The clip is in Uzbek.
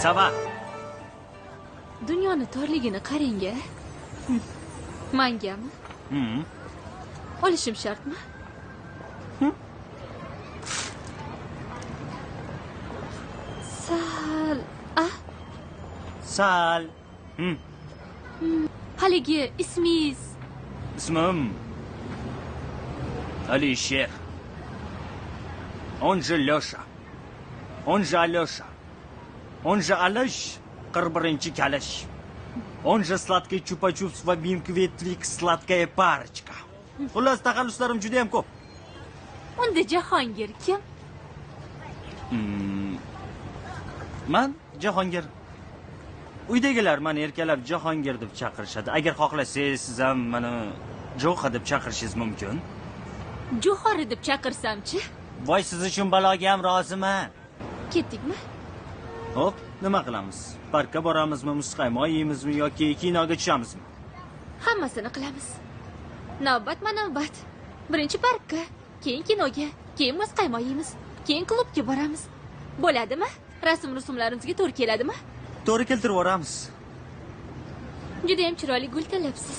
Sava. Dunyoni torligini qarang-a. Mangami? Olishim shartmi? Sal. Haligi ismingiz? Ismim Alisher. Он же Лёша. Он же Алёша. Он же Алёш, 41-chi kalash. Он же сладкий chupa-chups va Binkvetlik sladkaya parочка. Xullas, taxalluslarim juda ham ko'p. Unda Jahongir kim? Men Jahongir. Uydagilar meni erkalab Jahongir deb chaqirishadi. Agar xohlasangiz, siz ham meni Jo'xa deb chaqirishingiz mumkin. Jo'xori deb chaqirsam-chi? Voy, siz uchun baloga ham roziman. Ketdikmi? Hop, nima qilamiz? Parkka boramizmi, muzqaymoq yeymizmi yoki kinoga tushamizmi? Hammasini qilamiz. Navbat-navbat. Birinchi parkka, keyin kinoga, keyin muzqaymoq yeymiz, keyin klubga boramiz. Bo'ladimi? Rasm-rusumlarimizga to'g'ri keladimi? To'g'ri keltirib boramiz. Juda ham chiroyli gul tanlabsiz.